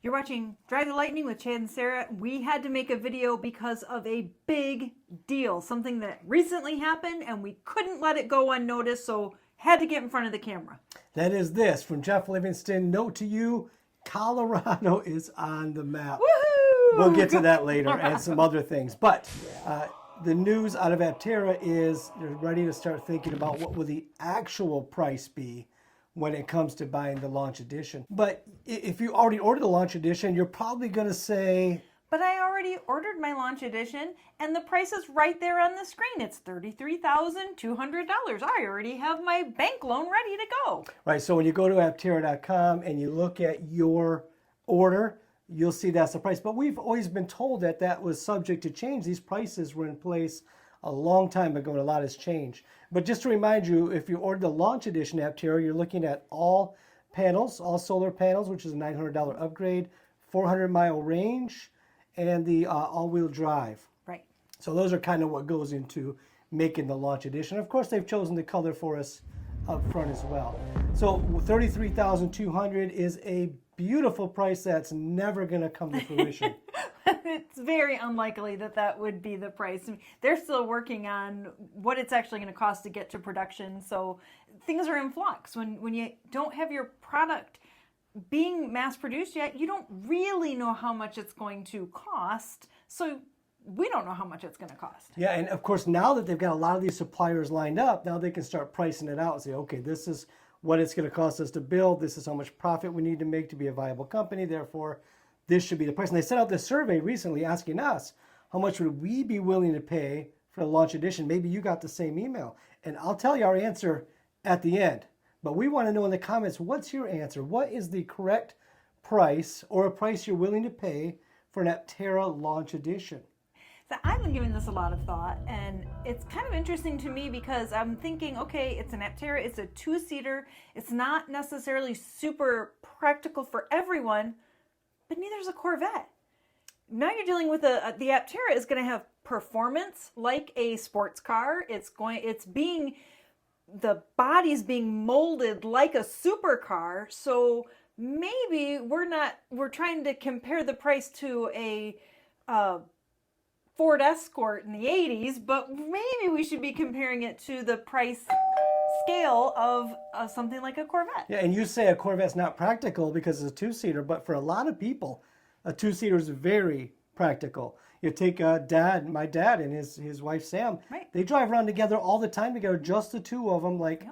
You're watching Drive the Lightning with Chad and Sarah. We had to make a video because of a big deal, something that recently happened and we couldn't let it go unnoticed, so had to get in front of the camera. That is this from Jeff Livingston. Note to you, Colorado is on the map. Woohoo! We'll get to that later and some other things. But the news out of Aptera is they're ready to start thinking about what will the actual price be when it comes to buying the launch edition. But if you already ordered the launch edition, you're probably going to say, but I already ordered my launch edition and the price is right there on the screen. It's $33,200. I already have my bank loan ready to go. Right, so when you go to Aptera.com and you look at your order, you'll see that's the price. But we've always been told that that was subject to change. These prices were in place a long time ago and a lot has changed. But just to remind you, if you ordered the launch edition Aptera, you're looking at all panels, all solar panels, which is a $900 upgrade, 400-mile range, and the all-wheel drive. Right. So those are kind of what goes into making the launch edition. Of course, they've chosen the color for us up front as well. So $33,200 is a beautiful price that's never going to come to fruition. It's very unlikely that that would be the price. I mean, they're still working on what it's actually going to cost to get to production. So things are in flux. When you don't have your product being mass produced yet, you don't really know how much it's going to cost. So we don't know how much it's going to cost. Yeah, and of course, now that they've got a lot of these suppliers lined up, now they can start pricing it out and say, okay, this is what it's going to cost us to build. This is how much profit we need to make to be a viable company. Therefore, this should be the price. And they sent out this survey recently asking us, how much would we be willing to pay for the launch edition? Maybe you got the same email. And I'll tell you our answer at the end. But we want to know in the comments, what's your answer? What is the correct price or a price you're willing to pay for an Aptera launch edition? So I've been giving this a lot of thought, and it's kind of interesting to me because I'm thinking, okay, it's an Aptera, it's a two-seater, it's not necessarily super practical for everyone, but neither is a Corvette. Now you're dealing with the Aptera is going to have performance like a sports car. The body's being molded like a supercar. So maybe we're trying to compare the price to a Ford Escort in the 80s, but maybe we should be comparing it to the price scale of something like a Corvette. Yeah, and you say a Corvette's not practical because it's a two-seater, but for a lot of people, a two-seater is very practical. You take my dad and his wife Sam. Right. They drive around together all the time together, just the two of them, like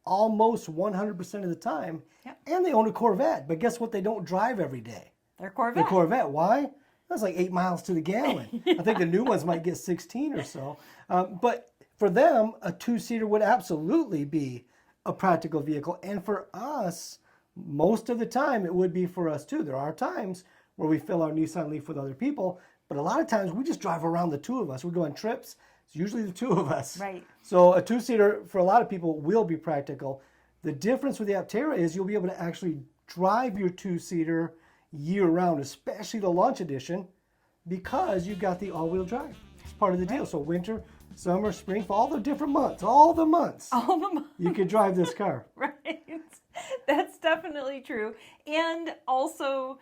almost 100% of the time. Yep. And they own a Corvette, but guess what? They don't drive every day. They're Corvette. The Corvette. Why? That's like 8 miles to the gallon. I think the new ones might get 16 or so. But for them, a two-seater would absolutely be a practical vehicle. And for us, most of the time, it would be for us too. There are times where we fill our Nissan Leaf with other people, but a lot of times we just drive around the two of us. We go on trips. It's usually the two of us. Right. So a two-seater for a lot of people will be practical. The difference with the Aptera is you'll be able to actually drive your two-seater year-round, especially the launch edition, because you've got the all-wheel drive. It's part of the deal. So winter, summer, spring, fall, all the different months, you could drive this car. Right. That's definitely true. And also,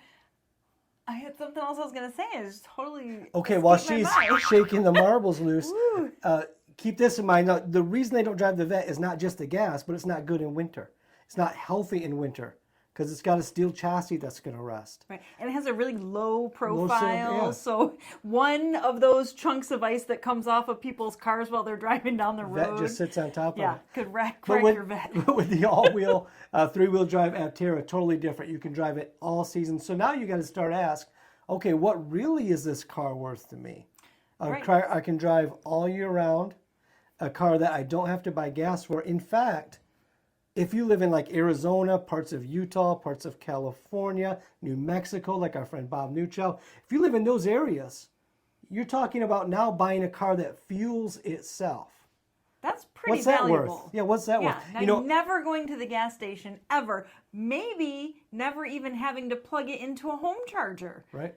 I had something else I was going to say. I just totally Okay, while escaped she's my mind. shaking the marbles loose, keep this in mind. Now, the reason they don't drive the Vet is not just the gas, but it's not good in winter. It's not healthy in winter because it's got a steel chassis that's going to rust. Right, and it has a really low profile, yeah. so one of those chunks of ice that comes off of people's cars while they're driving down the road. Vet just sits on top of it. Could wreck But your Vet. with the all-wheel, three-wheel drive Aptera, totally different. You can drive it all season. So now you got to start ask, okay, what really is this car worth to me? A car I can drive all year round, a car that I don't have to buy gas for. In fact, if you live in like Arizona, parts of Utah, parts of California, New Mexico, like our friend Bob Newchow, if you live in those areas, you're talking about now buying a car that fuels itself. That's pretty What's that valuable. worth? Yeah, what's that worth? Now you're never going to the gas station ever. Maybe never even having to plug it into a home charger. Right.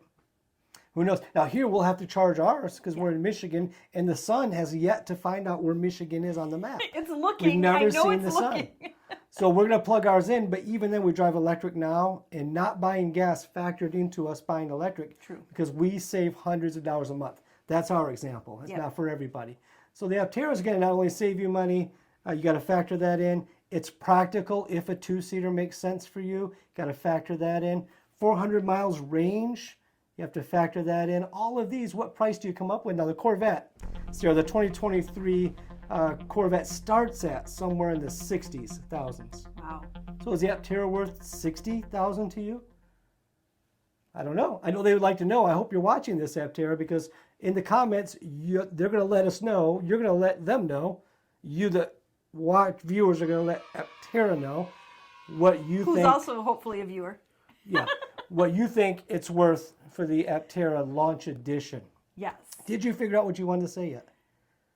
Who knows? Now here we'll have to charge ours because we're in Michigan, and the sun has yet to find out where Michigan is on the map. It's looking. We've never I know seen it's the sun. looking. So we're going to plug ours in, but even then we drive electric now, and not buying gas factored into us buying electric. True. Because we save hundreds of dollars a month. That's our example. It's not for everybody. So the Aptera is going to not only save you money, you got to factor that in. It's practical if a two-seater makes sense for you. Got to factor that in. 400 miles range, you have to factor that in. All of these, what price do you come up with? Now the Corvette, so the 2023 Corvette starts at somewhere in the 60s, thousands. Wow. So is the Aptera worth 60,000 to you? I don't know. I know they would like to know. I hope you're watching this, Aptera, because in the comments, they're going to let us know. You're going to let them know. You, the viewers, are going to let Aptera know what you think. Who's also hopefully a viewer. Yeah, what you think it's worth for the Aptera Launch Edition. Yes. Did you figure out what you wanted to say yet?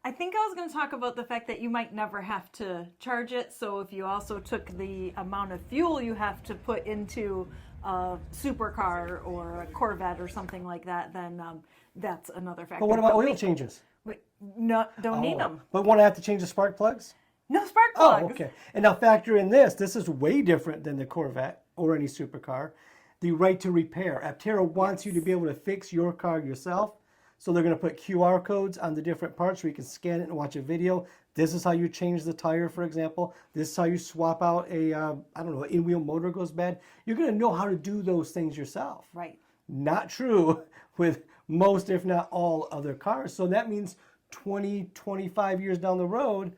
I think I was going to talk about the fact that you might never have to charge it. So if you also took the amount of fuel you have to put into a supercar or a Corvette or something like that, then that's another factor. But what about oil changes? No, don't need them. But want to have to change the spark plugs? No spark plugs. Oh, okay. And now factor in this. This is way different than the Corvette or any supercar. The right to repair. Aptera wants you to be able to fix your car yourself. So they're going to put QR codes on the different parts where you can scan it and watch a video. This is how you change the tire, for example. This is how you swap out a, I don't know, an in-wheel motor goes bad. You're going to know how to do those things yourself. Right. Not true with most, if not all, other cars. So that means 20, 25 years down the road,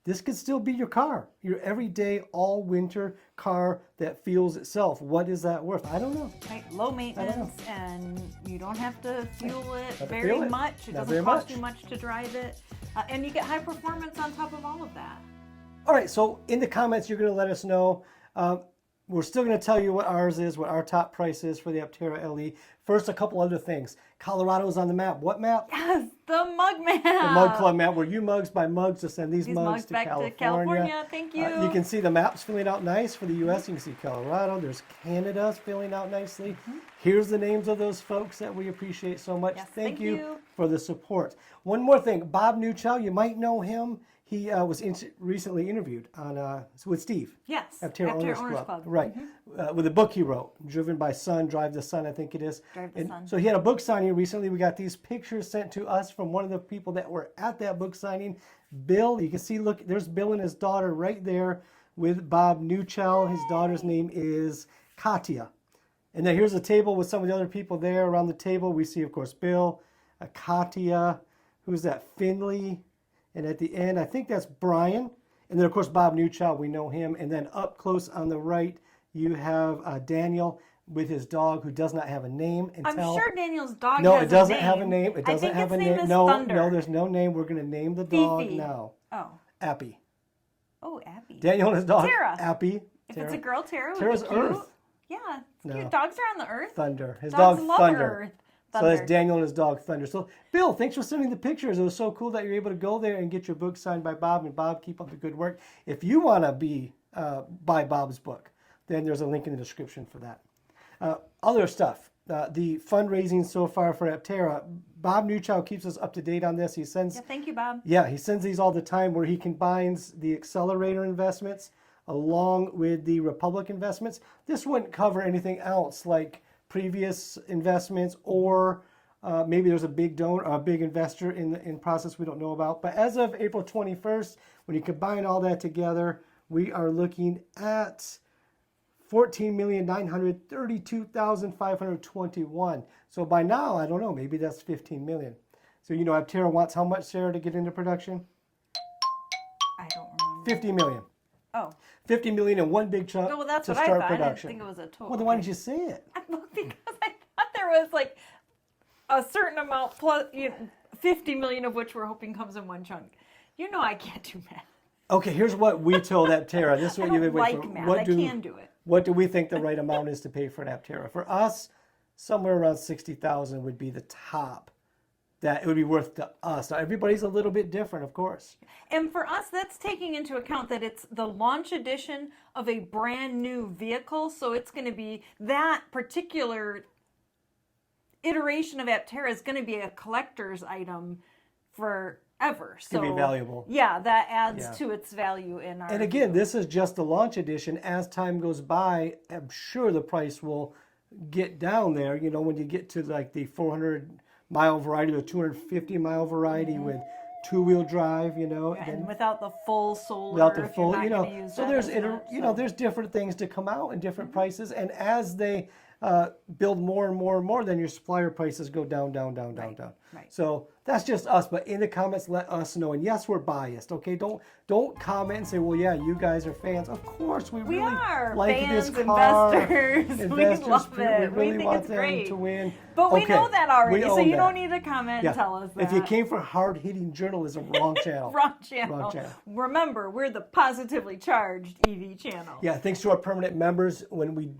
this could still be your car, your everyday, all-winter car that fuels itself. What is that worth? I don't know. Right. Low maintenance, and you don't have to fuel it Have to very fuel it. much. It Not doesn't very cost much. you much to drive it. And you get high performance on top of all of that. All right, so in the comments, you're going to let us know. We're still going to tell you what ours is, what our top price is for the Aptera LE. First, a couple other things. Colorado's on the map. What map? Yes, the Mug map. The Mug Club map, where you mugs buy mugs to send these These mugs mugs to back California. to California. Thank you. You can see the maps filling out nice for the U.S. You can see Colorado. There's Canada's filling out nicely. Mm-hmm. Here's the names of those folks that we appreciate so much. Yes, thank thank you you. for the support. One more thing. Bob Newchow, you might know him. He was recently interviewed on with Steve. Yes, Aptera Owners Club. Club. Right. With a book he wrote, Driven by Sun, Drive the Sun, I think it is. Drive the Sun. So he had a book signing recently. We got these pictures sent to us from one of the people that were at that book signing. Bill, you can see, look, there's Bill and his daughter right there with Bob Newchow. His daughter's name is Katya. And then here's a table with some of the other people there around the table. We see, of course, Bill, Katya, who's that, Finley. And at the end, I think that's Brian. And then, of course, Bob Newchow, we know him. And then up close on the right, you have Daniel with his dog, who does not have a name. I'm sure Daniel's dog No, has it doesn't a name. have a name. It doesn't have a name. Is No, Thunder. no, there's no name. We're going to name the dog Fifi. now. Oh. Appy. Oh, Abby. Daniel and his dog. Tara. Appy. If it's a girl, Tara would Tara's be cute. Earth. Yeah, it's No. cute. Dogs are on the earth. Thunder. His Dogs dog love Thunder. Earth. So Thunder. that's Daniel and his dog Thunder. So, Bill, thanks for sending the pictures. It was so cool that you're able to go there and get your book signed by Bob. And Bob, keep up the good work. If you want to buy Bob's book, then there's a link in the description for that. Other stuff. The fundraising so far for Aptera. Bob Newchow keeps us up to date on this. He sends. Yeah, thank you, Bob. Yeah, he sends these all the time where he combines the accelerator investments along with the Republic investments. This wouldn't cover anything else like previous investments, or maybe there's a big donor, a big investor in process we don't know about. But as of April 21st, when you combine all that together, we are looking at 14,932,521. So by now, I don't know, maybe that's 15 million. So you know, Aptera wants how much, Sarah, to get into production? I don't remember. 50 million. Oh. 50 million in one big chunk Oh, well, that's to what I start thought. production. I didn't think it was a total. Well, then why didn't you say it? Because I thought there was like a certain amount plus 50 million of which we're hoping comes in one chunk. You know I can't do math. Okay, here's what we told Aptera. This is what I you've don't been waiting like for. math. I can do it. What do we think the right amount is to pay for an Aptera? For us, somewhere around 60,000 would be the top that it would be worth to us. Now, everybody's a little bit different, of course. And for us, that's taking into account that it's the launch edition of a brand new vehicle. So it's going to be that particular iteration of Aptera is going to be a collector's item for ever. So Can be valuable. Yeah, that adds Yeah. to its value in our And again, view. this is just the launch edition. As time goes by, I'm sure the price will get down there. You know, when you get to like the 400-mile variety, the 250-mile variety with two-wheel drive, you know, and without the full solar, without the if full, you're not you know, going to use so that there's, as much, you know, there's different things to come out and different prices. And as they build more and more and more, then your supplier prices go down, down, down, down, down. Right. So that's just us. But in the comments, let us know. And yes, we're biased. Okay, don't comment and say, well, yeah, you guys are fans. Of course, we really are like fans, this car. investors. We love it. We really think want it's them great. to win. But we Okay, know that already, we so own you that. don't need to comment and tell us that. If you came for hard-hitting journalism, wrong channel. Wrong channel. Wrong channel. Remember, we're the positively charged EV channel. Yeah, thanks to our permanent members. When we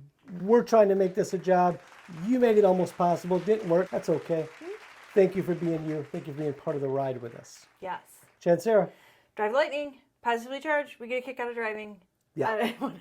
were trying to make this a job, you made it almost possible. Didn't work. That's okay. Thank you for being you. Thank you for being part of the ride with us. Yes. Chad, Sarah. Drive Lightning, positively charged. We get a kick out of driving. Yeah. Whatever.